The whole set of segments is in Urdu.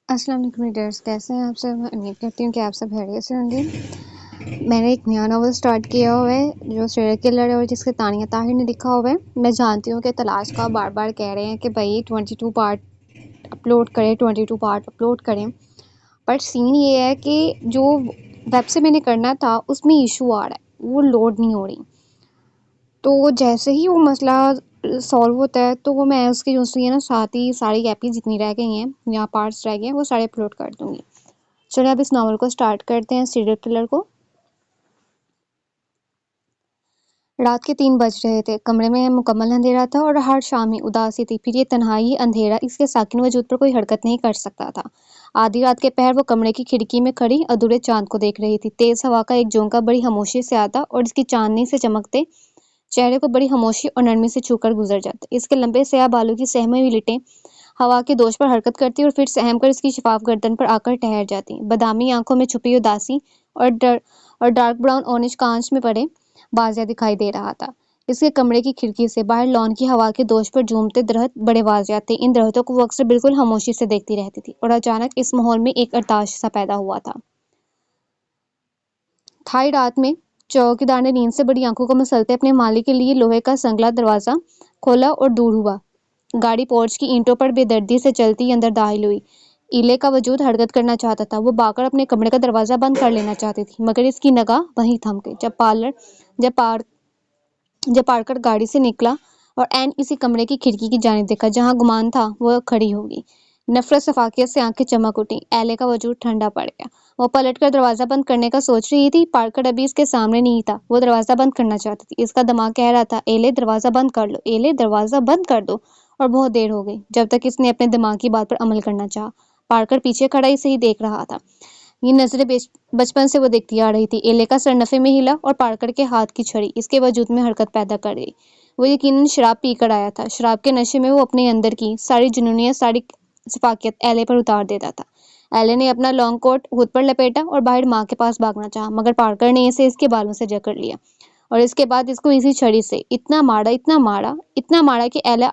السلام علیکم ریڈرس، کیسے ہیں آپ سب؟ امید کرتی ہوں کہ آپ سب خیریت سے ہوں گے۔ میں نے ایک نیا ناول سٹارٹ کیا ہوا ہے جو سیریل کلر ہے اور جس کے تانیہ طاہر نے لکھا ہوا ہے۔ میں جانتی ہوں کہ تلاش کا بار بار کہہ رہے ہیں کہ بھائی 22 پارٹ اپلوڈ کریں، 22 پارٹ اپلوڈ کریں، پر سین یہ ہے کہ جو ویب سے میں نے کرنا تھا اس میں ایشو آ رہا ہے، وہ لوڈ نہیں ہو رہی۔ تو جیسے ہی وہ مسئلہ سالو ہوتا ہے تو وہ میں اس کی جو سی ہے نا ساتھ ہی ساری ایپی جتنی رہ گئی ہیں یا پارٹس رہ گئے ہیں وہ سارے اپلوڈ کر دوں گی۔ چلیں اب اس ناول کو سٹارٹ کرتے ہیں، سیریل کلر کو۔ رات کے 3 بج رہے تھے، کمرے میں مکمل اندھیرا تھا اور ہر شام ہی اداسی تھی، پھر یہ تنہائی اندھیرا اس کے ساکن وجود پر کوئی حرکت نہیں کر سکتا تھا۔ آدھی رات کے پہر وہ کمرے کی کھڑکی میں کھڑی ادھورے چاند کو دیکھ رہی تھی۔ تیز ہوا کا ایک جھونکا بڑی خاموشی سے آتا اور اس کی چاندنی سے چمکتے چہرے کو بڑی خاموشی اور نرمی سے چھو کر گزر جاتے۔ اس کے لمبے سیاہ بالوں کی سہمی ہوئی لٹیں ہوا کے دوش پر حرکت کرتی اور پھر سہم کر اس کی شفاف گردن پر آ کر ٹھہر جاتی۔ بادامی آنکھوں میں چھپی اداسی اور ڈارک براؤن اونج کانچ میں پڑے واضح دکھائی دے رہا تھا۔ اس کے کمرے کی کھڑکی سے باہر لان کی ہوا کے دوش پر جھومتے درخت بڑے واضح تھے۔ ان درختوں کو وہ اکثر بالکل خاموشی سے دیکھتی رہتی تھی اور اچانک اس ماحول میں ایک ارتعاش سا پیدا ہوا تھا۔ تھائی رات میں چوکیدار نے نیند سے بڑی آنکھوں کو مسلتے اپنے مالک کے لیے لوہے کا سنگلا دروازہ کھولا اور دور ہوا۔ گاڑی پورچ کی اینٹوں پر بے دردی سے چلتی اندر داخل ہوئی۔ ایلے کا وجود حرکت کرنا چاہتا تھا، وہ بھاگ کر اپنے کمرے کا دروازہ بند کر لینا چاہتی تھی، مگر اس کی نگاہ وہیں تھم گئی جب پارکر گاڑی سے نکلا اور عین اسی کمرے کی کھڑکی کی جانب دیکھا جہاں گمان تھا وہ کھڑی ہوگی۔ نفرت شفقت سے آنکھیں چمک اٹھیں، ایلے کا وجود ٹھنڈا پڑ گیا۔ وہ پلٹ کر دروازہ بند کرنے کا سوچ رہی تھی، پارکر ابھی اس کے سامنے نہیں تھا، وہ دروازہ بند کرنا چاہتی تھی۔ اس کا دماغ کہہ رہا تھا، ایلے دروازہ بند کر لو، ایلے دروازہ بند کر دو، اور بہت دیر ہو گئی جب تک اس نے اپنے دماغ کی بات پر عمل کرنا چاہا۔ پارکر پیچھے کھڑا اسے ہی دیکھ رہا تھا، یہ نظریں بچپن سے وہ دیکھتی آ رہی تھی۔ ایلے کا سر نفے میں ہلا اور پارکر کے ہاتھ کی چھڑی اس کے وجود میں حرکت پیدا کر گئی۔ وہ یقیناً شراب پی کر آیا تھا، شراب کے نشے میں وہ اپنے اندر کی ساری جنونیت، ساری شفقت ایلے پر اتار دیتا تھا۔ ایلے نے اپنا لانگ کوٹ خود پر لپیٹا اور باہر ماں کے پاس بھاگنا چاہا، مگر پارکر نے اسے اس کے بالوں سے جکڑ لیا اور اس کے بعد اس کو اسی چھڑی سے اتنا مارا کہ ایلا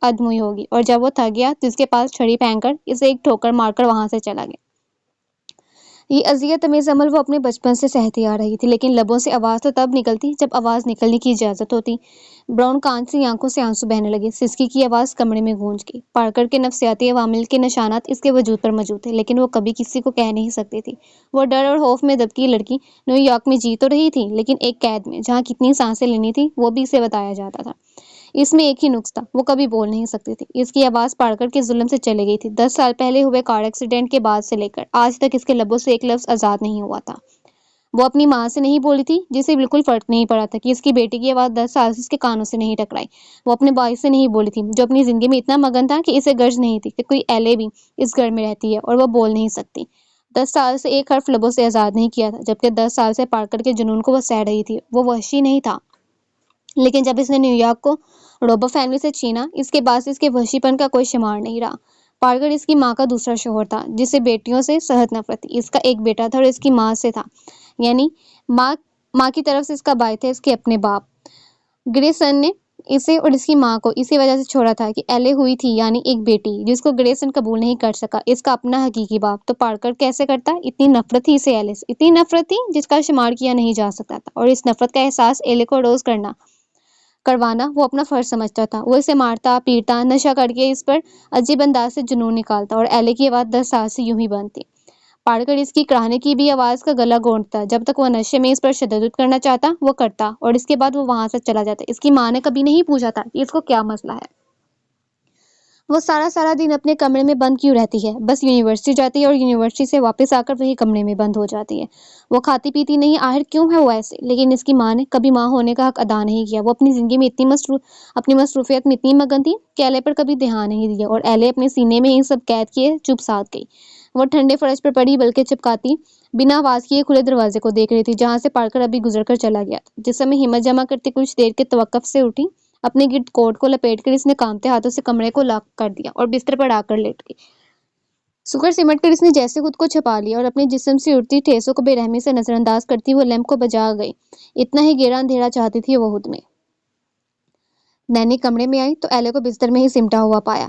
ادموئی ہوگی، اور جب وہ تھک گیا تو اس کے پاس چھڑی پھینک کر اسے ایک ٹھوکر مار کر وہاں سے چلا گیا۔ یہ اذیت امیز عمل وہ اپنے بچپن سے سہتی آ رہی تھی، لیکن لبوں سے آواز تو تب نکلتی جب آواز نکلنے کی اجازت ہوتی۔ براؤن کانچ سی آنکھوں سے آنسو بہنے لگے، سسکی کی آواز کمرے میں گونج گئی۔ پارکر کے نفسیاتی عوامل کے نشانات اس کے وجود پر موجود تھے، لیکن وہ کبھی کسی کو کہہ نہیں سکتی تھی۔ وہ ڈر اور خوف میں دبکی لڑکی نیو یارک میں جی تو رہی تھی، لیکن ایک قید میں جہاں کتنی سانسیں لینی تھی وہ بھی اسے بتایا جاتا تھا۔ اس میں ایک ہی نقص تھا، وہ کبھی بول نہیں سکتی تھی۔ اس کی آواز پارکر کے ظلم سے چلی گئی تھی۔ 10 سال پہلے ہوئے کار ایکسیڈنٹ کے بعد سے لے کر آج تک اس کے لبوں سے ایک لفظ آزاد نہیں ہوا تھا۔ وہ اپنی ماں سے نہیں بولی تھی، جسے بالکل فرق نہیں پڑا تھا کہ اس کی بیٹی کی آواز 10 سال سے اس کے کانوں سے نہیں ٹکرائی۔ وہ اپنے بھائی سے نہیں بولی تھی، جو اپنی زندگی میں اتنا مگن تھا کہ اسے غرض نہیں تھی کہ کوئی ایلے بھی اس گھر میں رہتی ہے اور وہ بول نہیں سکتی۔ 10 سال سے ایک حرف لبوں سے آزاد نہیں کیا تھا، جبکہ 10 سال سے پارکر کے جنون کو وہ سہ رہی تھی۔ وہ وحشی نہیں تھا، لیکن جب اس نے نیو یارک کو روبو فیملی سے چھینا، اس کے بعد اس کے وحشی پن کا کوئی شمار نہیں رہا۔ پارکر اس کی ماں کا دوسرا شوہر تھا، جسے بیٹیوں سے سخت نفرت تھی۔ اس کا ایک بیٹا تھا اور اس کی ماں سے تھا، یعنی ماں کی طرف سے اس کا بھائی تھے اس کے اپنے باپ۔ گریسن نے اسے اور اس کی ماں کو اسی وجہ سے چھوڑا تھا کہ ایلے ہوئی تھی، یعنی ایک بیٹی جس کو گریسن قبول نہیں کر سکا، اس کا اپنا حقیقی باپ۔ تو پارکر کیسے کرتا؟ اتنی نفرت تھی اسے ایلے سے، اتنی نفرت تھی جس کا شمار کیا نہیں جا سکتا تھا، اور اس نفرت کا احساس ایلے کو روز کروانا وہ اپنا فرض سمجھتا تھا۔ وہ اسے مارتا، پیٹتا، نشہ کر کے اس پر عجیب انداز سے جنون نکالتا، اور ایلے کی آواز 10 سال سے یوں ہی بند تھی۔ پارکر اس کی کراہنے کی بھی آواز کا گلا گھونٹتا، جب تک وہ نشے میں اس پر تشدد کرنا چاہتا وہ کرتا، اور اس کے بعد وہ وہاں سے چلا جاتا۔ اس کی ماں نے کبھی نہیں پوچھا تھا کہ اس کو کیا مسئلہ ہے، وہ سارا دن اپنے کمرے میں بند کیوں رہتی ہے، بس یونیورسٹی جاتی ہے اور یونیورسٹی سے واپس آ کر وہی کمرے میں بند ہو جاتی ہے۔ وہ کھاتی پیتی نہیں، آخر کیوں ہے وہ ایسے؟ لیکن اس کی ماں نے کبھی ماں ہونے کا حق ادا نہیں کیا۔ وہ اپنی زندگی میں اپنی مصروفیت میں اتنی مگن تھی کہ ایلے پر کبھی دھیان نہیں دیا، اور ایلے اپنے سینے میں یہ سب قید کیے چپ ساتھ گئی۔ وہ ٹھنڈے فرش پر پڑی بلکہ چپکاتی بنا آواز کیے کھلے دروازے کو دیکھ رہی تھی، جہاں سے پارکر ابھی گزر کر چلا گیا تھا۔ جس سمے ہمت جمع کرتے کچھ دیر کے توقف سے اٹھی، اپنے گرد کوٹ کو لپیٹ کر اس نے کانپتے ہاتھوں سے کمرے کو لاک کر دیا اور بستر پر آ کر لیٹ گئی۔ سکڑ سمٹ کر اس نے جیسے خود کو چھپا لیا اور اپنے جسم سے اٹھتی ٹھیسوں کو بے رحمی سے نظر انداز کرتی وہ لیمپ کو بجھا گئی۔ اتنا ہی گہرا اندھیرا چاہتی تھی وہ خود میں۔ نینی کمرے میں آئی تو ایلے کو بستر میں ہی سمٹا ہوا پایا۔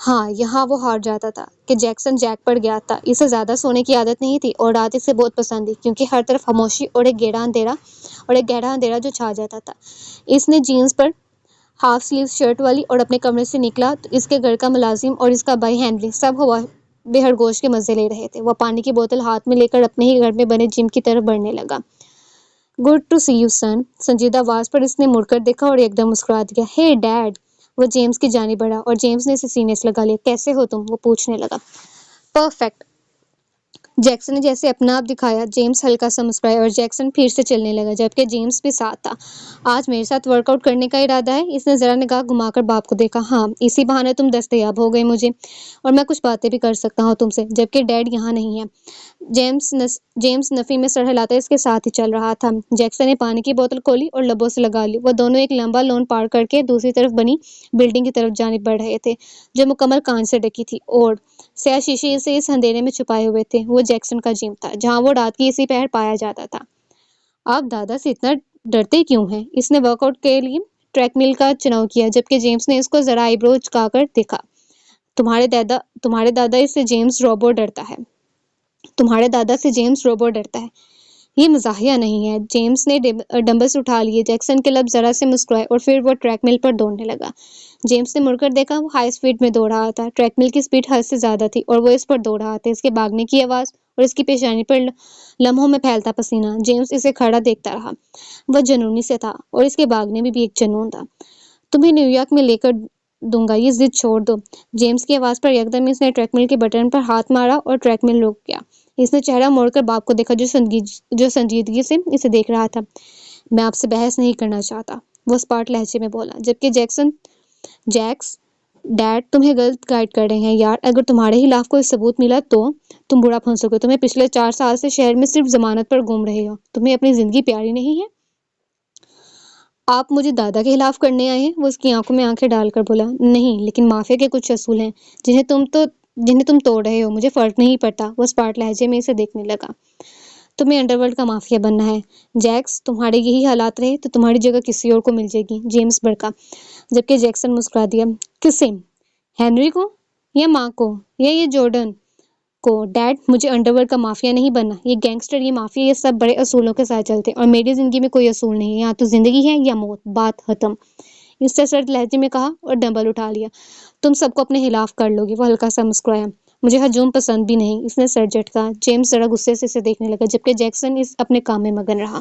ہاں یہاں وہ ہار جاتا تھا کہ جیکسن جیک پڑ گیا تھا. اسے زیادہ سونے کی عادت نہیں تھی اور رات اسے بہت پسند تھی کیونکہ ہر طرف خاموشی اور ایک گہرا اندھیرا جو چھا جاتا تھا. اس نے جینس پر ہاف سلیو شرٹ والی اور اپنے کمرے سے نکلا تو اس کے گھر کا ملازم اور اس کا بھائی ہنری سب ہوا بے خرگوش کے مزے لے رہے تھے. وہ پانی کی بوتل ہاتھ میں لے کر اپنے ہی گھر میں بنے جم کی طرف بڑھنے لگا. گڈ ٹو سی یو سن. سنجیدہ آواز پر اس نے مڑ کر دیکھا اور ایک دم مسکرا دیا. ہے ڈیڈ. وہ جیمز کی جانب بڑھا اور جیمز نے اسے سینے سے لگا لیا. کیسے ہو تم؟ وہ پوچھنے لگا. پرفیکٹ. جیکسن نے جیسے اپنا آپ دکھایا. جیمز ہلکا سا مسکرایا اور جیکسن پھر سے چلنے لگا جبکہ جیمز بھی ساتھ تھا. آج میرے ساتھ ورک آؤٹ کرنے کا ارادہ ہے؟ اس نے ذرا نگاہ گھما کر باپ کو دیکھا. ہاں اسی بہانے تم دستیاب ہو گئے مجھے اور میں کچھ باتیں بھی کر سکتا ہوں تم سے جبکہ ڈیڈ یہاں نہیں ہے. جیمز نفی میں سر ہلاتا اس کے ساتھ ہی چل رہا تھا. جیکسن نے پانی کی بوتل کھولی اور لبوں سے لگا لی. وہ دونوں ایک لمبا لون پار کر کے دوسری طرف بنی بلڈنگ کی طرف جانب بڑھ رہے تھے جو مکمل کانچ سے ڈکی تھی اور سیاہ شیشے سے اس اندھیرے میں چھپائے ہوئے تھے. وہ جیکسن کا جم تھا جہاں وہ رات کی اسی پہر پایا جاتا تھا. آپ دادا سے اتنا ڈرتے کیوں ہیں؟ اس نے ورک آؤٹ کے لیے ٹریک میل کا چناؤ کیا جبکہ جیمز نے اس کو ذرا آئی برو چکا کر دیکھا. تمہارے دادا سے جیمز روبوٹ ڈرتا ہے. یہ مزاحیہ نہیں ہے. جیمز نے ڈمبلز اٹھا لیے. جیکسن کے لب ذرا سے مسکرائے اور پھر وہ ٹریک میل پر دوڑنے لگا. جیمز نے مڑ کر دیکھا. وہ ہائی سپیڈ میں دوڑ رہا تھا. ٹریک میل کی سپیڈ حد سے زیادہ تھی اور وہ اس پر دوڑ رہا تھا. اس کے بھاگنے کی آواز اور اس کی پیشانی پر لمحوں میں پھیلتا پسینہ. جیمز اسے کھڑا دیکھتا رہا. وہ جنونی سے تھا اور اس کے بھاگنے میں بھی ایک جنون تھا. تمہیں نیو یارک میں لے کر دوں گا. یہ ضد چھوڑ دو. جیمز کی آواز پر یکدم اس نے ٹریک میل کے بٹن پر ہاتھ مارا اور ٹریک میل رک گیا. اس نے چہرہ موڑ کر باپ کو دیکھا جو سنجیدگی سے اسے دیکھ رہا تھا. میں آپ سے بحث نہیں کرنا چاہتا. وہ اسپاٹ لہجے میں بولا جبکہ جیکس ڈیڈ تمہیں غلط گائیڈ کر رہے ہیں یار. اگر تمہارے خلاف کوئی ثبوت ملا تو تم برا پھنسو گے. تمہیں پچھلے 4 سال سے شہر میں صرف ضمانت پر گھوم رہے ہو. تمہیں اپنی زندگی پیاری نہیں ہے؟ آپ مجھے دادا کے خلاف کرنے آئے ہیں؟ وہ اس کی آنکھوں میں آنکھیں ڈال کر بولا. نہیں لیکن مافیا کے کچھ اصول ہیں جنہیں تم توڑ رہے ہو. مجھے فرق نہیں پڑتا. وہ اسپاٹ لہجے میں اسے دیکھنے لگا. تمہیں انڈر ورلڈ کا مافیا بننا ہے جیکس. تمہارے یہی حالات رہے تو تمہاری جگہ کسی اور کو مل جائے گی. جیمز بھڑکا جبکہ جیکسن مسکرا دیا. کسے؟ ہنری کو یا ماں کو یا یہ جارڈن کو؟ ڈیڈ مجھے انڈر ورلڈ کا مافیا نہیں بننا. یہ گینگسٹر یہ مافیا یہ سب بڑے اصولوں کے ساتھ چلتے اور میری زندگی میں کوئی اصول نہیں ہے. یہاں تو زندگی ہے یا موت. بات ختم. اس نے سرد لہجے میں کہا اور ڈمبل اٹھا لیا. تم سب کو اپنے خلاف کر لو گے. وہ ہلکا سا مسکرایا. مجھے ہجوم پسند بھی نہیں. اس نے سر جھٹکا. جیمز ذرا غصے سے اسے دیکھنے لگا جبکہ جیکسن اپنے کام میں مگن رہا.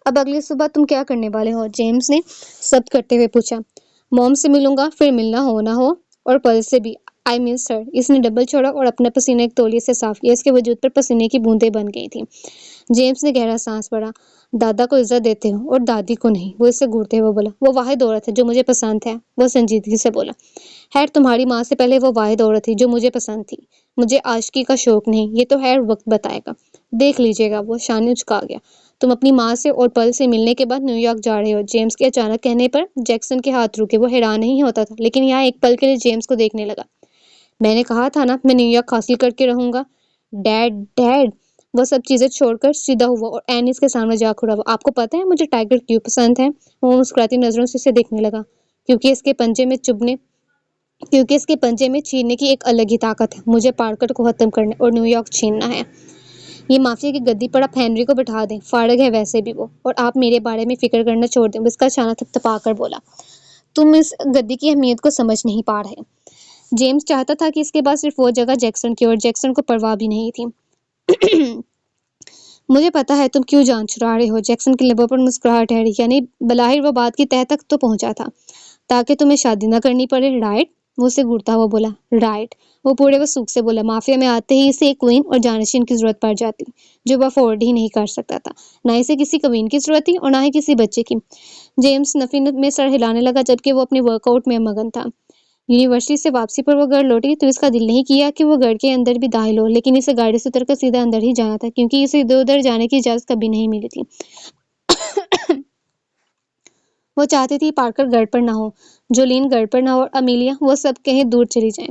اب اگلی صبح تم کیا کرنے والے ہو؟ جیمز نے ضبط کرتے ہوئے پوچھا. موم سے ملوں گا پھر ملنا ہو نہ ہو اور پل سے بھی. آئی مس ہر. اس نے ڈبل چھوڑا اور اپنا پسینہ ایک تولیے سے صاف کیا. اس کے وجود پر پسینے کی بوندیں بن گئی تھیں. جیمز نے گہرا سانس بھرا. دادا کو عزت دیتے ہو اور دادی کو نہیں. وہ اس سے گھورتے ہوئے بولا. وہ واحد عورت ہے جو مجھے پسند ہے. وہ سنجیدگی سے بولا. خیر تمہاری ماں سے پہلے وہ واحد عورت تھی جو مجھے پسند تھی. مجھے عاشقی کا شوق نہیں. یہ تو خیر وقت بتائے گا. دیکھ لیجیے گا. وہ شانے اچکا گیا. تم اپنی ماں سے اور پل سے ملنے کے بعد نیو یارک جا رہے ہو؟ جیمز کے اچانک کہنے پر جیکسن کے ہاتھ رکے. وہ حیران نہیں ہوتا تھا لیکن یہاں ایک پل کے لیے جیمز کو دیکھنے لگا. میں نے کہا تھا نا میں نیو یارک حاصل کر کے رہوں گا. ڈیڈ. وہ سب چیزیں چھوڑ کر سیدھا ہوا اور اینیس کے سامنے جا کھڑا ہوا. آپ کو پتہ ہے مجھے ٹائیگر کیوں پسند ہے؟ وہ مسکراتی نظروں سے اسے دیکھنے لگا. کیونکہ اس کے پنجے میں چھیننے کی ایک الگ ہی طاقت ہے. مجھے پارکر کو ختم کرنا اور نیو یارک چھیننا ہے. یہ مافیا کی گدی پر آپ ہنری کو بٹھا دیں. فارغ ہے ویسے بھی وہ. اور آپ میرے بارے میں فکر کرنا چھوڑ دیں. اس کا شانہ تھپتھپا کر بولا. تم اس گدی کی اہمیت کو سمجھ نہیں پا رہے. جیمز چاہتا تھا کہ اس کے بعد صرف وہ جگہ جیکسن کی اور جیکسن کو پرواہ بھی نہیں تھی. مجھے پتا ہے تم کیوں جان چھڑا رہے ہو. جیکسن کے لبوں پر مسکراہٹ ٹھہری. یعنی بلاہر وہ بات کی تہہ تک تو پہنچا تھا تاکہ تمہیں شادی نہ کرنی پڑے. رائٹ. وہ اسے گھورتا ہوا بولا. رائٹ. وہ پورے وسوخ سے بولا. مافیا میں آتے ہی اسے ایک کوئین اور جانشین کی ضرورت پڑ جاتی جو وہ افورڈ ہی نہیں کر سکتا تھا. نہ اسے کسی کوئین کی ضرورت تھی اور نہ ہی کسی بچے کی. جیمز نفی میں سر ہلانے لگا جبکہ وہ اپنے ورک آؤٹ میں مگن تھا. یونیورسٹی سے واپسی پر وہ گھر لوٹی تو اس کا دل نہیں کیا کہ وہ گھر کے اندر بھی داخل ہو لیکن اسے گاڑی سے اتر کر سیدھا اندر ہی جانا تھا کیونکہ اسے ادھر ادھر جانے کی اجازت کبھی نہیں ملی تھی. وہ چاہتی تھی پارکر گھر پر نہ ہو, جولین گھر پر نہ ہو اور امیلیا وہ سب کہیں دور چلی جائیں.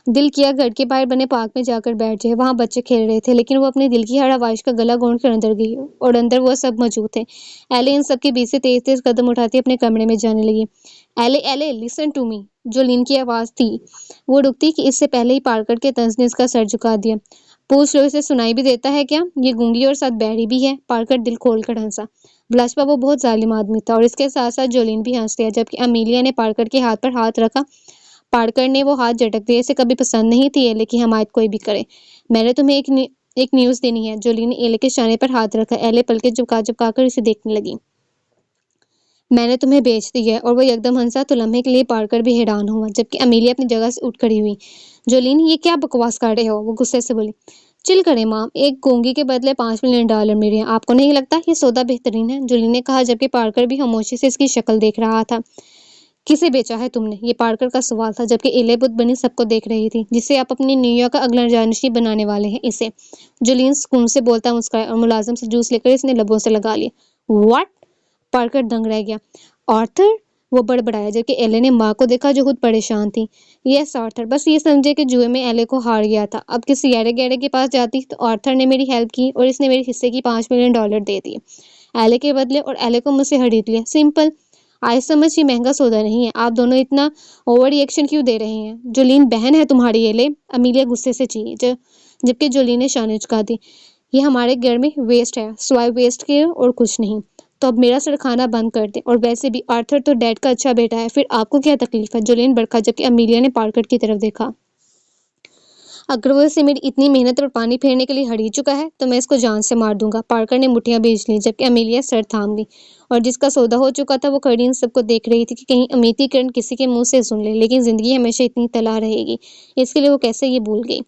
دل کیا گھر کے باہر بنے پارک میں جا کر بیٹھ جائے. وہاں بچے کھیل رہے تھے لیکن وہ اپنے دل کی ہر آواز کا گلا گھونٹ کر اندر گئی اور اندر وہ سب موجود تھے. ایلے ان سب کے بیچ سے تیز تیز قدم اٹھاتی اپنے کمرے میں جانے لگی. ایلے ایلے لسن ٹو می. جو لین کی آواز تھی وہ رکتی کہ اس سے پہلے ہی پارکر کے طنز نے اس کا سر جھکا دیا. پوچھ لو اسے سنائی بھی دیتا ہے کیا؟ یہ گونگی اور ساتھ بہری بھی ہے. پارکر دل کھول کر ہنسا. بلاشبہ وہ بہت ظالم آدمی تھا اور اس کے ساتھ ساتھ جولین بھی ہنس دیا. جبکہ امیلیا نے پارکر کے ہاتھ پر ہاتھ رکھا. پارکر نے وہ ہاتھ جھٹک دیا. اسے کبھی پسند نہیں تھی ایلے کی حمایت کوئی بھی کرے. میں نے تمہیں ایک نیوز دینی ہے. جولین نے ایلے کے شانے پر ہاتھ رکھا. ایلے پلکیں جھکا کر اسے دیکھنے لگی. میں نے تمہیں بیچ دی ہے. اور وہ یکدم ہنسا تو لمحے کے لیے پارکر بھی حیران ہوا. جبکہ امیلیا اپنی جگہ سے اٹھ کھڑی ہوئی. جولین یہ کیا بکواس کر رہے ہو؟ وہ غصے سے بولی. چل کرے ماں. ایک گونگی کے بدلے $5 ملین میرے ہیں. آپ کو نہیں لگتا یہ سودا بہترین ہے؟ جولین نے کہا جبکہ پارکر بھی خاموشی سے اس کی شکل دیکھ رہا تھا. کسے بیچا ہے تم نے؟ یہ پارکر کا سوال تھا. جبکہ ایلے بت بنی سب کو دیکھ رہی تھی. جسے آپ اپنی نیو یارک کا اگلا جانشین بنانے والے ہیں. اسے. جولین سکون سے بولتا مسکرایا اور ملازم سے جوس لے کر اس نے لبوں سے لگا لیا. واٹ؟ پارکر دنگ رہ گیا. آرتھر؟ وہ بڑبڑایا. جبکہ ایلے نے ماں کو دیکھا جو خود پریشان تھی. یس آرتھر. بس یہ سمجھے کہ جوئے میں ایلے کو ہار گیا تھا. اب کسی گہرے گہرے کے پاس جاتی تو آرتھر نے میری ہیلپ کی اور اس نے میرے حصے کی $5 ملین دے دیے ایلے کے بدلے اور ایلے کو مجھ سے خرید لیا. سمپل. آج سمجھ یہ مہنگا سودا نہیں ہے. آپ دونوں اتنا اوور ری ایکشن کیوں دے رہے ہیں؟ جولین بہن ہے تمہاری ایلے. امیلیا غصے سے چیخی. جبکہ جولین نے شانے جھکا دی. یہ ہمارے گھر میں ویسٹ ہے. سوائے ویسٹ کے اور کچھ نہیں. تو اب میرا سر کھانا بند کر دے. اور ویسے بھی آرتھر تو ڈیڈ کا اچھا بیٹا ہے. پھر آپ کو کیا تکلیف ہے؟ جولین بڑکا. جبکہ امیلیا نے پارکر کی طرف دیکھا. اگر وہ اسے میری اتنی محنت اور پانی پھیرنے کے لیے خرید چکا ہے تو میں اس کو جان سے مار دوں گا. پارکر نے مٹھیاں بھیج لی. جبکہ امیلیا سر تھام دی. اور جس کا سودا ہو چکا تھا وہ کھڑی ان سب کو دیکھ رہی تھی کہ کہیں امیتی کرن کسی کے منہ سے سن لے. لیکن زندگی ہمیشہ اتنی تلا رہے گی. اس کے لیے وہ کیسے یہ بھول گئی.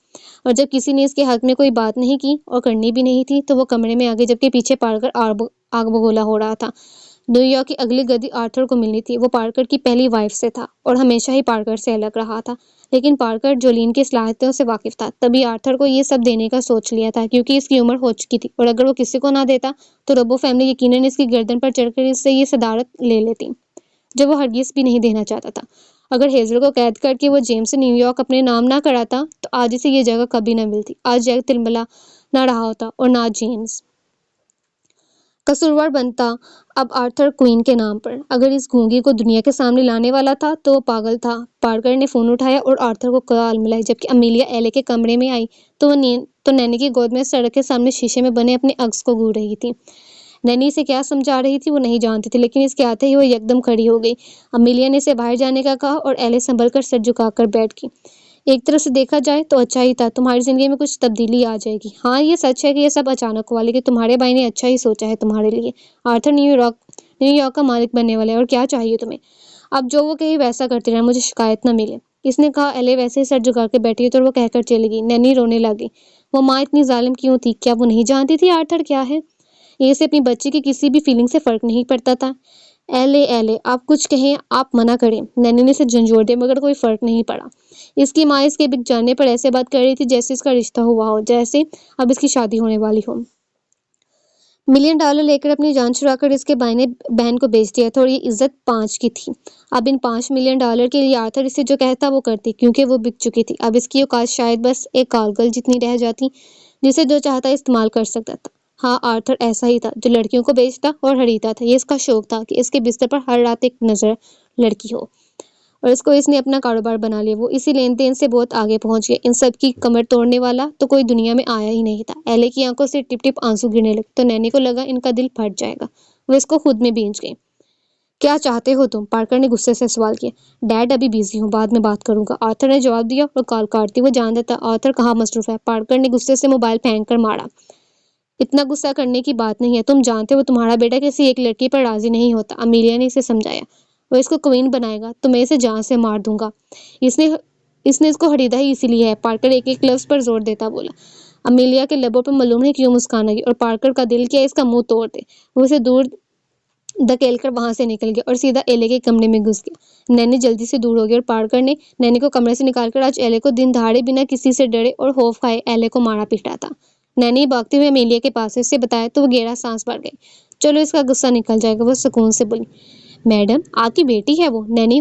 اور جب کسی نے اس کے حق میں کوئی بات نہیں کی اور کرنی بھی نہیں تھی تو وہ کمرے میں آ گئی. جبکہ پیچھے پارکر آگ بگولا ہو رہا تھا. نیو یارک کی اگلی گدی آرتھر کو ملنی تھی. وہ پارکر کی پہلی وائف سے تھا اور ہمیشہ ہی پارکر سے الگ رہا تھا. لیکن پارکر جولین کی صلاحیتوں سے واقف تھا. تبھی آرتھر کو یہ سب دینے کا سوچ لیا تھا کیونکہ اس کی عمر ہو چکی تھی. اور اگر وہ کسی کو نہ دیتا تو ربو فیملی یقیناً اس کی گردن پر چڑھ کر اس سے یہ صدارت لے لیتی جو وہ ہرگز بھی نہیں دینا چاہتا تھا. اگر ہیزل کو قید کر کے وہ جیمز سے نیو یارک اپنے نام نہ کراتا تو آج اسے یہ جگہ کبھی نہ ملتی. آج جیک تلملا نہ رہا ہوتا اور نہ جیمز قصوروار بنتا اب آرتھر کوئن کے نام پر. اگر اس گونگی کو دنیا کے سامنے لانے والا تھا تو وہ پاگل تھا. پارکر نے فون اٹھایا اور آرتھر کو کال ملائی. جبکہ امیلیا ایلے کے کمرے میں آئی تو نینی کی گود میں سڑک کے سامنے شیشے میں بنے اپنے عکس کو گھور رہی تھی. نینی اسے کیا سمجھا رہی تھی وہ نہیں جانتی تھی. لیکن اس کے آتے ہی وہ یکدم کھڑی ہو گئی. امیلیا نے اسے باہر جانے کا کہا اور ایلے سنبھل کر سر جھکا کر بیٹھ گئی. ایک طرف سے دیکھا جائے تو اچھا ہی تھا. تمہاری زندگی میں کچھ تبدیلی آ جائے گی. ہاں یہ سچ ہے کہ یہ سب اچانک ہوا لیکن تمہارے بھائی نے اچھا ہی سوچا ہے تمہارے لیے. آرتھر نیو یارک کا مالک بننے والا ہے اور کیا چاہیے تمہیں؟ اب جو وہ کہیں ویسا کرتے رہے مجھے شکایت نہ ملے. اس نے کہا. ایلے ویسے ہی سر جھکا کے بیٹھی تو وہ کہہ کر چلی گئی. نینی رونے لگی. وہ ماں اتنی ظالم کیوں تھی؟ کیا وہ نہیں جانتی تھی آرتھر کیا ہے؟ یہ اسے اپنی بچی کی کسی بھی فیلنگ سے فرق نہیں پڑتا تھا. ایلے آپ کچھ کہیں آپ منع کریں. نینی نے اسے جھنجھوڑ دیا مگر کوئی فرق نہیں پڑا. اس کی ماں اس کے بک جانے پر ایسے بات کر رہی تھی جیسے اس کا رشتہ ہوا ہو. جیسے اب اس کی شادی ہونے والی ہو. $1 ملین لے کر اپنی جان چھڑا کر اس کے بھائی نے بہن کو بیچ دیا تھا اور یہ عزت 5 کی تھی. اب ان $5 ملین کے لیے آرتھر اسے جو کہتا وہ کرتی کیونکہ وہ بک چکی تھی. اب اس کی اوقات شاید بس ایک کارگل جتنی رہ جاتی جسے جو چاہتا استعمال کر سکتا تھا. ہاں آرتھر ایسا ہی تھا جو لڑکیوں کو بیچتا اور خریدتا تھا. یہ اس کا شوق تھا کہ اس کے بستر پر ہر رات ایک نظر لڑکی ہو اور اس نے اپنا کاروبار بنا لیا. وہ اسی لین دین سے بہت آگے پہنچ گیا. ان سب کی کمر توڑنے والا تو کوئی دنیا میں آیا ہی نہیں تھا. ایلے کی آنکھوں سے ٹپ ٹپ آنسو گرنے لگے تو نینی کو لگا ان کا دل پھٹ جائے گا. وہ اس کو خود میں بھیج گئی. کیا چاہتے ہو تم؟ پارکر نے غصے سے سوال کیا. ڈیڈ ابھی بیزی ہوں بعد میں بات کروں گا. آرتھر نے جواب دیا اور کال کاٹ دی. وہ جانتا تھا آرتھر کہاں مصروف ہے. پارکر نے غصے سے موبائل پھینک کر مارا. اتنا غصہ کرنے کی بات نہیں ہے. تم جانتے ہو تمہارا بیٹا کسی ایک لڑکی پر راضی نہیں ہوتا. امیلیا نے اسے سمجھایا. وہ اس کو کوئین بنائے گا تو میں اسے جان سے مار دوں گا. اس نے اس کو خریدا ہی اسی لیے ہے. پارکر ایک ایک لفظ پر زور دیتا بولا. امیلیا کے لبوں پر معلوم نہیں کیوں مسکان آ گئی اور پارکر کا دل کیا اس کا منہ توڑ دے. وہ اسے دور دھکیل کر وہاں سے نکل گیا اور سیدھا ایلے کے کمرے میں گھس گیا. نینی جلدی سے دور ہو گئی اور پارکر نے نینی کو کمرے سے نکال کر آج ایلے کو دن دہاڑے بنا کسی سے ڈرے اور خوف کھائے ایلے کو مارا پیٹا تھا. نینی بھاگتے ہوئے امیلیا کے پاس اسے بتایا تو وہ گہرا سانس بھر گئی. چلو اس کا غصہ نکل جائے گا. وہ سکون سے بولی. میڈم آپ کی بیٹی ہے وہ. نینی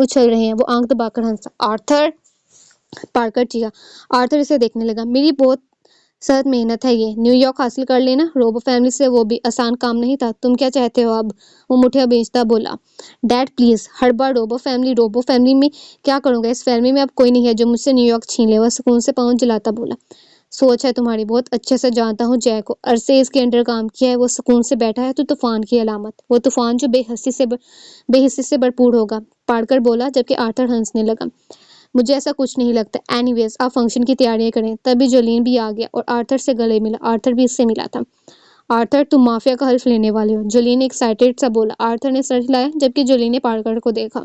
اچھل رہے ہیں۔ وہ آنکھ دبا کر ہنسا۔ آرتھر! پارکر چیخا۔ آرتھر اسے دیکھنے لگا۔ میری بہت سخت محنت ہے یہ، نیو یارک حاصل کر لینا، روبو فیملی سے، وہ بھی آسان کام نہیں تھا۔ تم کیا چاہتے ہو اب؟ وہ مٹھیاں بھیجتا بولا۔ Dad please! ہر بار روبو فیملی میں کیا کروں گا؟ اس فیملی میں اب کوئی نہیں ہے جو مجھ سے نیو یارک چھین لے۔ وہ سکون سے پاؤں جلاتا بولا۔ سوچ ہے تمہاری، بہت اچھے سے جانتا ہوں جے کو، عرصے اس کے انڈر کام کیا ہے۔ وہ سکون سے بیٹھا ہے تو طوفان کی علامت، وہ طوفان جو بے حسی سے بھرپور ہوگا، پارکر بولا، جبکہ آرتھر ہنسنے لگا۔ مجھے ایسا کچھ نہیں لگتا۔ اینی ویز آپ فنکشن کی تیاریاں کریں۔ تبھی جولین بھی آ گیا اور آرتھر سے گلے ملا۔ آرتھر بھی اس سے ملا تھا۔ آرتھر تم مافیا کا حلف لینے والے ہو، جولین ایکسائٹیڈ سا بولا۔ آرتھر نے سر ہلایا جبکہ جولین نے پارکر کو دیکھا۔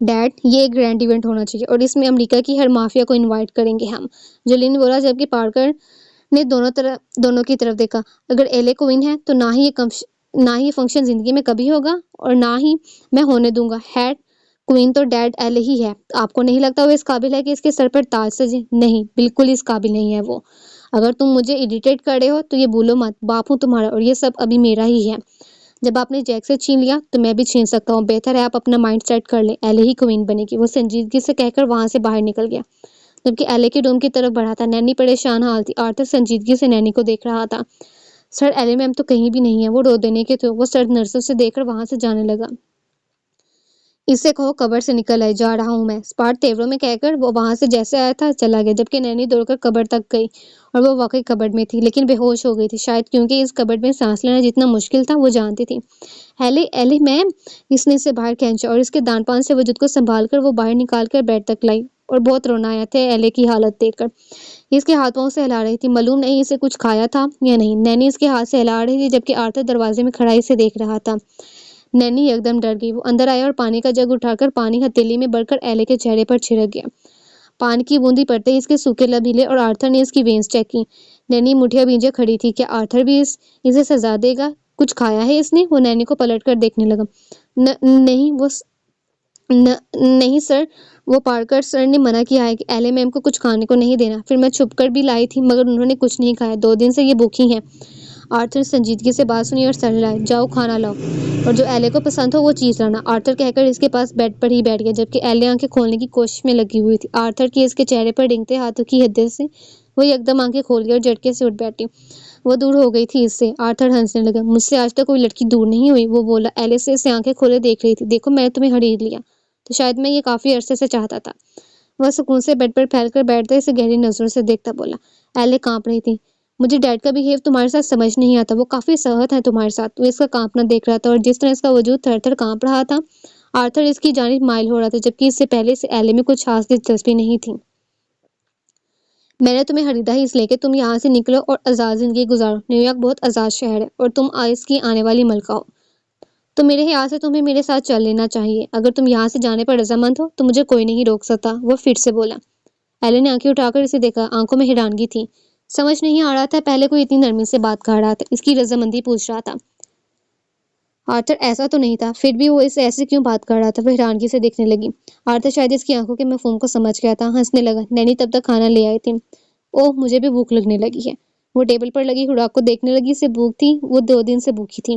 ڈیڈ، یہ ایک گرینڈ ایونٹ ہونا چاہیے اور اس میں امریکہ کی ہر مافیا کو انوائٹ کریں گے ہم، جولین نے بولا جبکہ پارکر نے دونوں کی طرف دیکھا۔ اگر ایلے کوئن ہے تو نہ ہی یہ فنکشن زندگی میں کبھی ہوگا اور نہ ہی میں ہونے دوں گا۔ ہیڈ کوئن تو ڈیڈ ایلے ہی ہے۔ آپ کو نہیں لگتا وہ اس قابل ہے کہ اس کے سر پر تاج سجے؟ نہیں، بالکل اس قابل نہیں ہے وہ۔ اگر تم مجھے اریٹیٹ کر رہے ہو تو یہ بھولو مت، باپ ہوں تمہارا اور یہ سب ابھی میرا ہی ہے۔ جب آپ نے جیک سے چھین لیا تو میں بھی چھین سکتا ہوں۔ بہتر ہے آپ اپنا مائنڈ سیٹ کر لیں، ایلے ہی کوئن بنے گی۔ وہ سنجیدگی سے کہہ کر وہاں سے باہر نکل گیا جبکہ ایلے کے روم کی طرف بڑھا تھا۔ نینی پریشان حال تھی۔ آرتھر سنجیدگی سے نینی کو دیکھ رہا تھا۔ سر، ایلے میم تو کہیں بھی نہیں ہے، وہ رو دینے کے تھے۔ وہ سرد نرسوں سے دیکھ کر وہاں سے جانے لگا۔ اسے کہو کبر سے نکل آئے، جا رہا ہوں میں، اسپاٹ تیوروں میں کہہ کر وہ وہاں سے جیسے آیا تھا چلا گیا جبکہ نینی دوڑ کر کبر تک گئی اور وہ واقعی کبر میں تھی لیکن بے ہوش ہو گئی تھی، شاید کیونکہ اس کبر میں سانس لینا جتنا مشکل تھا وہ جانتی تھی۔ ایلے میم! اس نے اسے باہر کھینچا اور اس کے دان پان سے وجود کو سنبھال کر وہ باہر نکال کر بیڈ تک لائی اور بہت رونا آیا تھا ایلے کی حالت دیکھ کر۔ اس کے ہاتھ پاؤں سے ہلا رہی تھی، معلوم نہیں اسے کچھ کھایا تھا یا نہیں۔ نینی اس کے ہاتھ سے ہلا رہی تھی جبکہ آرتھر دروازے میں کھڑا اسے دیکھ رہا تھا۔ نینی ایک دم ڈر گئی۔ وہ اندر آیا اور پانی کا جگ اٹھا کر پانی ہتھیلی میں بھر کر ایلے کے چہرے پر چھڑک گیا۔ پانی کی بوندی پڑتے ہی اس کے سوکھے لب ہلے اور آرتھر نے اس کی وینس چیک کی۔ نینی مٹھیاں بھیجے کھڑی تھی۔ کیا آرتھر بھی اسے سزا دے گا؟ کچھ کھایا ہے اس نے؟ وہ نینی کو پلٹ کر دیکھنے لگا۔ نہیں سر، وہ پارکر سر نے منع کیا ہے کہ ایلے میم کو کچھ کھانے کو نہیں دینا، پھر میں چھپ کر بھی لائی تھی مگر انہوں نے کچھ نہیں کھایا، 2 دن سے یہ بھوکی ہیں۔ آرتھر نے سنجیدگی سے بات سنی اور سر ہلایا۔ جاؤ کھانا لاؤ اور جو ایلے کو پسند ہو وہ چیز لانا، آرتھر کہہ کر اس کے پاس بیڈ پر ہی بیٹھ گیا جبکہ ایلے آنکھیں کھولنے کی کوشش میں لگی ہوئی تھی۔ آرتھر کی اس کے چہرے پر رنگتے ہاتھوں کی حدت سے وہ یکدم آنکھیں کھول گئی اور جھٹکے سے اٹھ بیٹھی۔ وہ دور ہو گئی تھی اس سے۔ آرتھر ہنسنے لگا۔ مجھ سے آج تک کوئی لڑکی دور نہیں ہوئی، وہ بولا۔ ایلے سے اسے آنکھیں کھولے دیکھ رہی تھی۔ دیکھو میں نے تمہیں خرید لیا تو شاید میں یہ کافی عرصے سے چاہتا تھا۔ وہ سکون سے بیڈ پر پھیل کر بیٹھتے اسے گہری نظروں سے دیکھتا بولا۔ ایلے کانپ رہی تھی۔ مجھے ڈیڈ کا بیہیو تمہارے ساتھ سمجھ نہیں آتا، وہ کافی سخت ہے تمہارے ساتھ۔ وہ اس کا کانپنا دیکھ رہا تھا اور جس طرح اس کا وجود تھر تھر کانپ رہا تھا، آرتھر اس کی جانب مائل ہو رہا تھا جبکہ اس سے پہلے سے ایلے میں کچھ خاص دلچسپی نہیں تھی۔ میں نے تمہیں خریدا ہی اس لیے کہ تم یہاں سے نکلو اور آزاد زندگی گزارو۔ نیو یارک بہت آزاد شہر ہے اور تم اس کی آنے والی ملکہ ہو، تو میرے خیال سے تمہیں میرے ساتھ چل لینا چاہیے۔ اگر تم یہاں سے جانے پر رضامند ہو تو مجھے کوئی نہیں روک سکتا، وہ پھر سے بولا۔ ایلے نے آنکھیں اٹھا کر اسے دیکھا، آنکھوں میں حیرانگی تھی۔ سمجھ نہیں آ رہا تھا پہلے کوئی اتنی نرمی سے بات کر رہا تھا، اس کی رضامندی پوچھ رہا تھا۔ آرتھر ایسا تو نہیں تھا، پھر بھی وہ اسے ایسے کیوں بات کر رہا تھا؟ وہ حیرانگی سے دیکھنے لگی۔ آرتھر شاید اس کی آنکھوں کے مفہوم کو سمجھ گیا تھا، ہنسنے لگا۔ نینی تب تک کھانا لے آئی تھی۔ اوہ مجھے بھی بھوک لگنے لگی ہے۔ وہ ٹیبل پر لگی خوراک کو دیکھنے لگی۔ اسے بھوک تھی، وہ 2 دن سے بھوکی تھی۔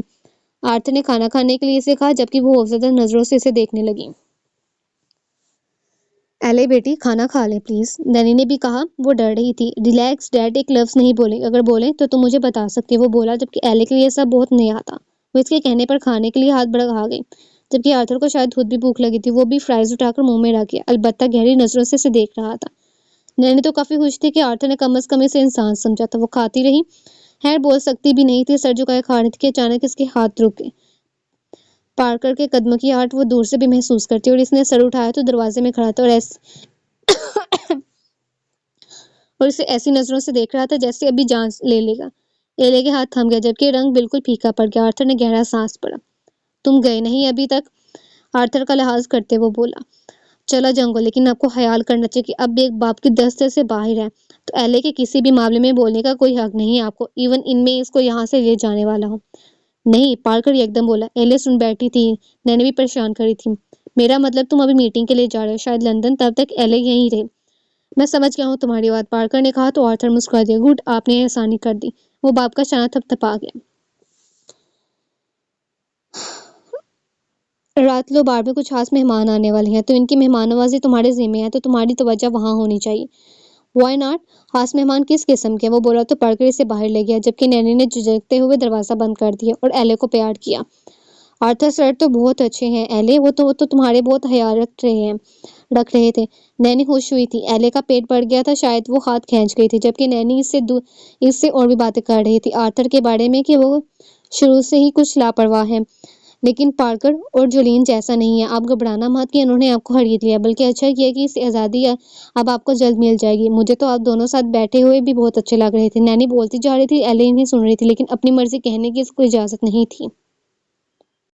آرتھر نے کھانا کھانے کے لیے اسے کہا جبکہ وہ خوفزدہ نظروں سے اسے دیکھنے لگی۔ ایلے بیٹی کھانا کھا لیں پلیز، نینی نے بھی کہا۔ وہ ڈر رہی تھی۔ ریلیکس ڈیڈ ایک لفظ نہیں بولیں، اگر بولیں تو تم مجھے بتا سکتی ہو، وہ بولا جبکہ ایلے کے لیے یہ سب بہت نیا تھا۔ وہ اس کے کہنے پر کھانے کے لیے ہاتھ بڑھا گئی جبکہ آرتھر کو شاید خود بھی بھوک لگی تھی۔ وہ بھی فرائز اٹھا کر منہ میں رکھ گیا، البتہ گہری نظروں سے اسے دیکھ رہا تھا۔ نینی تو کافی خوش تھی کہ آرتھر نے کم از کم اسے انسان سمجھا تھا۔ وہ کھاتی رہی، خیر بول سکتی بھی نہیں تھی، سر جھکائے کھا رہی تھی کہ اچانک اس کے ہاتھ رک گئے۔ پارکر کے قدموں کی آہٹ وہ دور سے بھی محسوس کرتی اور اس نے سر اٹھایا تو دروازے میں کھڑا تھا اور اسے ایسی نظروں سے دیکھ رہا تھا جیسے ابھی جان لے لے گا۔ ایلے کے ہاتھ تھم گیا جبکہ رنگ بالکل پھیکا پڑ گیا۔ آرتھر نے گہرا سانس پڑا۔ تم گئے نہیں ابھی تک؟ آرتھر کا لحاظ کرتے وہ بولا۔ چلا جاؤں گا لیکن آپ کو خیال کرنا چاہیے کہ اب بھی ایک باپ کی دست سے باہر ہے، تو ایلے کے کسی بھی معاملے میں بولنے کا کوئی حق نہیں ہے آپ کو، ایون ان میں اس کو یہاں سے لے جانے والا ہوں۔ نہیں، پارکر یکدم بولا۔ ایلے سن بیٹھی تھی، نینی بھی پریشان کری تھی۔ میرا مطلب تم ابھی میٹنگ کے لیے جا رہے ہو، شاید لندن، تب تک ایلے یہیں رہے۔ میں سمجھ گیا ہوں تمہاری بات، پارکر نے کہا تو آرتھر مسکرا دیا۔ گڈ، آپ نے آسانی کر دی۔ وہ باپ کا شانہ تھپتھپا گیا۔ رات لو بار میں کچھ خاص مہمان آنے والے ہیں تو ان کی مہمان نوازی تمہارے ذمہ ہے، تو تمہاری توجہ وہاں ہونی چاہیے۔ Why not? خاص مہمان کس قسم کے؟ وہ بولا تو پڑھ کر اسے باہر لے گیا، جبکہ نینی نے جھجکتے ہوئے دروازہ بند کر دیا اور ایلے کو پیار کیا۔ آرتھر سر تو بہت اچھے ہیں ایلے، وہ تو تمہارے بہت خیال رکھ رہے تھے۔ نینی خوش ہوئی تھی، ایلے کا پیٹ بڑھ گیا تھا، شاید وہ ہاتھ کھینچ گئی تھی، جبکہ نینی اس سے اور بھی باتیں کر رہی تھی آرتھر کے بارے میں کہ وہ شروع سے ہی کچھ لاپرواہ ہے، لیکن پارکر اور جولین جیسا نہیں ہے۔ آپ گھبرانا مت کہ انہوں نے آپ کو خرید لیا، بلکہ اچھا کیا کہ اس آزادی اب آپ کو جلد مل جائے گی۔ مجھے تو آپ دونوں ساتھ بیٹھے ہوئے بھی بہت اچھے لگ رہے تھے۔ نینی بولتی جا رہی تھی، ایلے انہیں سن رہی تھی، لیکن اپنی مرضی کہنے کی اس کو اجازت نہیں تھی۔